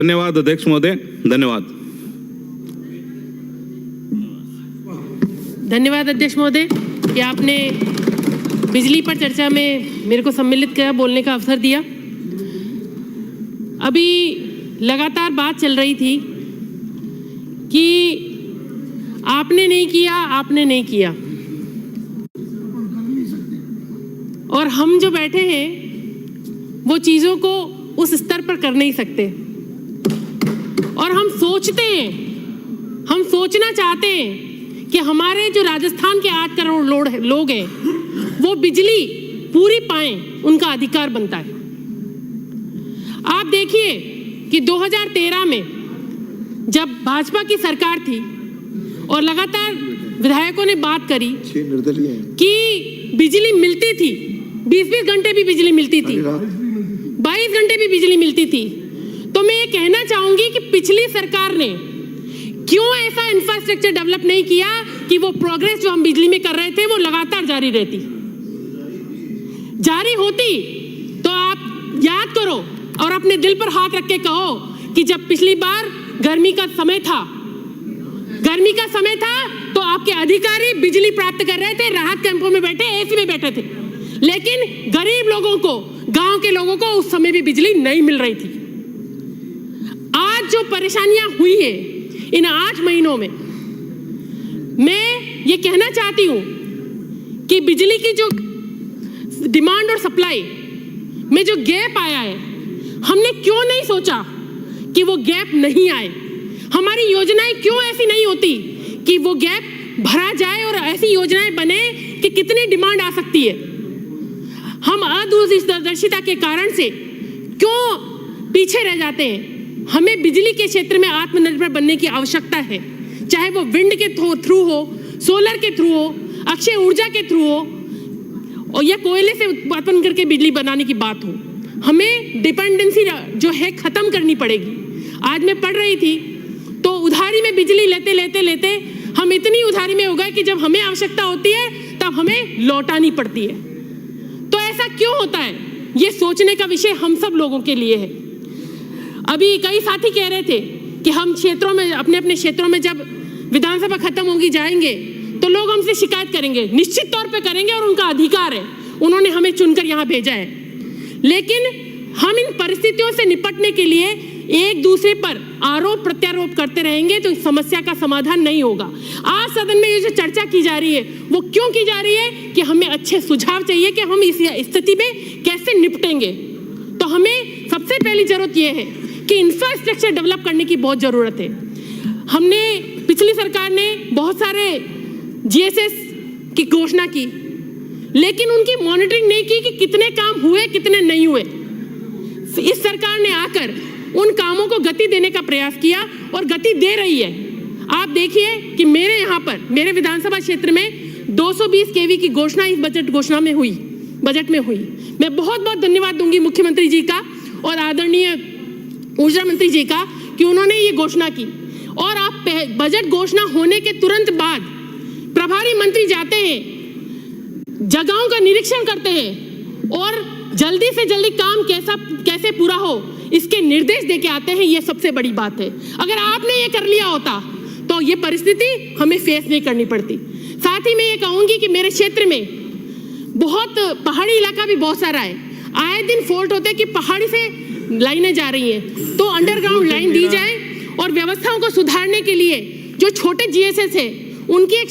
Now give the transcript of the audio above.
धन्यवाद अध्यक्ष महोदय, धन्यवाद। धन्यवाद अध्यक्ष महोदय कि आपने बिजली पर चर्चा में मेरे को सम्मिलित किया, बोलने का अवसर दिया। अभी लगातार बात चल रही थी कि आपने नहीं किया, आपने नहीं किया, और हम जो बैठे हैं वो चीज़ों को उस स्तर पर कर नहीं सकते। और हम सोचते हैं, हम सोचना चाहते हैं कि हमारे जो राजस्थान के 8 करोड़ लोग हैं वो बिजली पूरी पाएं, उनका अधिकार बनता है। आप देखिए कि 2013 में जब भाजपा की सरकार थी और लगातार विधायकों ने बात करी कि बिजली मिलती थी, 20-20 घंटे भी बिजली मिलती थी, 22 घंटे भी बिजली मिलती थी, तो मैं ये कहना चाहूंगी कि पिछली सरकार ने क्यों ऐसा इंफ्रास्ट्रक्चर डेवलप नहीं किया कि वो प्रोग्रेस जो हम बिजली में कर रहे थे वो लगातार जारी रहती। जारी होती तो आप याद करो और अपने दिल पर हाथ रख के कहो कि जब पिछली बार गर्मी का समय था तो आपके अधिकारी बिजली प्राप्त कर रहे थे, राहत कैंपों में बैठे, एसी में बैठे थे, लेकिन गरीब लोगों को, गांव के लोगों को उस समय भी बिजली नहीं मिल रही थी। आज जो परेशानियां हुई है इन 8 महीनों में, मैं ये कहना चाहती हूं कि बिजली की जो डिमांड और सप्लाई में जो गैप आया है, हमने क्यों नहीं सोचा कि वो गैप नहीं आए। हमारी योजनाएं क्यों ऐसी नहीं होती कि वो गैप भरा जाए और ऐसी योजनाएं बने कि कितनी डिमांड आ सकती है। हम अदूरदर्शिता के कारण से क्यों पीछे रह जाते हैं। हमें बिजली के क्षेत्र में आत्मनिर्भर बनने की आवश्यकता है, चाहे वो विंड के थ्रू हो, सोलर के थ्रू हो, अक्षय ऊर्जा के थ्रू हो, और या कोयले से उत्पादन करके बिजली बनाने की बात हो। हमें डिपेंडेंसी जो है खत्म करनी पड़ेगी। आज मैं पढ़ रही थी तो उधारी में बिजली लेते लेते लेते हम इतनी उधारी में हो गए कि जब हमें आवश्यकता होती है तब हमें लौटानी पड़ती है। तो ऐसा क्यों होता है, ये सोचने का विषय हम सब लोगों के लिए है। अभी कई साथी कह रहे थे कि हम क्षेत्रों में, अपने अपने क्षेत्रों में जब विधानसभा खत्म होगी जाएंगे तो लोग हमसे शिकायत करेंगे। निश्चित तौर पे करेंगे और उनका अधिकार है, उन्होंने हमें चुनकर यहाँ भेजा है। लेकिन हम इन परिस्थितियों से निपटने के लिए एक दूसरे पर आरोप प्रत्यारोप करते रहेंगे तो समस्या का समाधान नहीं होगा। आज सदन में ये जो चर्चा की जा रही है वो क्यों की जा रही है कि हमें अच्छे सुझाव चाहिए कि हम इस स्थिति में कैसे निपटेंगे। तो हमें सबसे पहली जरूरत ये है कि इंफ्रास्ट्रक्चर डेवलप करने की बहुत जरूरत है। हमने, पिछली सरकार ने बहुत सारे GSS की घोषणा की, लेकिन उनकी मॉनिटरिंग नहीं की कि कितने काम हुए, कितने नहीं हुए। इस सरकार ने आकर उन कामों को गति देने का प्रयास किया और गति दे रही है। आप देखिए कि मेरे यहाँ पर, मेरे विधानसभा क्षेत्र में 220 kV की घोषणा इस बजट में हुई। मैं बहुत बहुत धन्यवाद दूंगी मुख्यमंत्री जी का और आदरणीय ऊर्जा मंत्री जी का कि उन्होंने ये घोषणा की। और आप बजट घोषणा होने के तुरंत बाद प्रभारी मंत्री जाते हैं, जगहों का निरीक्षण करते हैं और जल्दी से जल्दी काम कैसे पूरा हो इसके निर्देश देके आते हैं। ये सबसे बड़ी बात है। अगर आपने ये कर लिया होता तो ये परिस्थिति हमें फेस नहीं करनी पड़ती। साथ ही मैं ये कहूंगी कि मेरे क्षेत्र में बहुत पहाड़ी इलाका भी बहुत सारा है। आए दिन फॉल्ट होते हैं कि पहाड़ी से लाइनें जा रही हैं, तो अंडरग्राउंड लाइन दी जाए और व्यवस्थाओं को सुधारने के लिए जो छोटे GSS है उनकी एक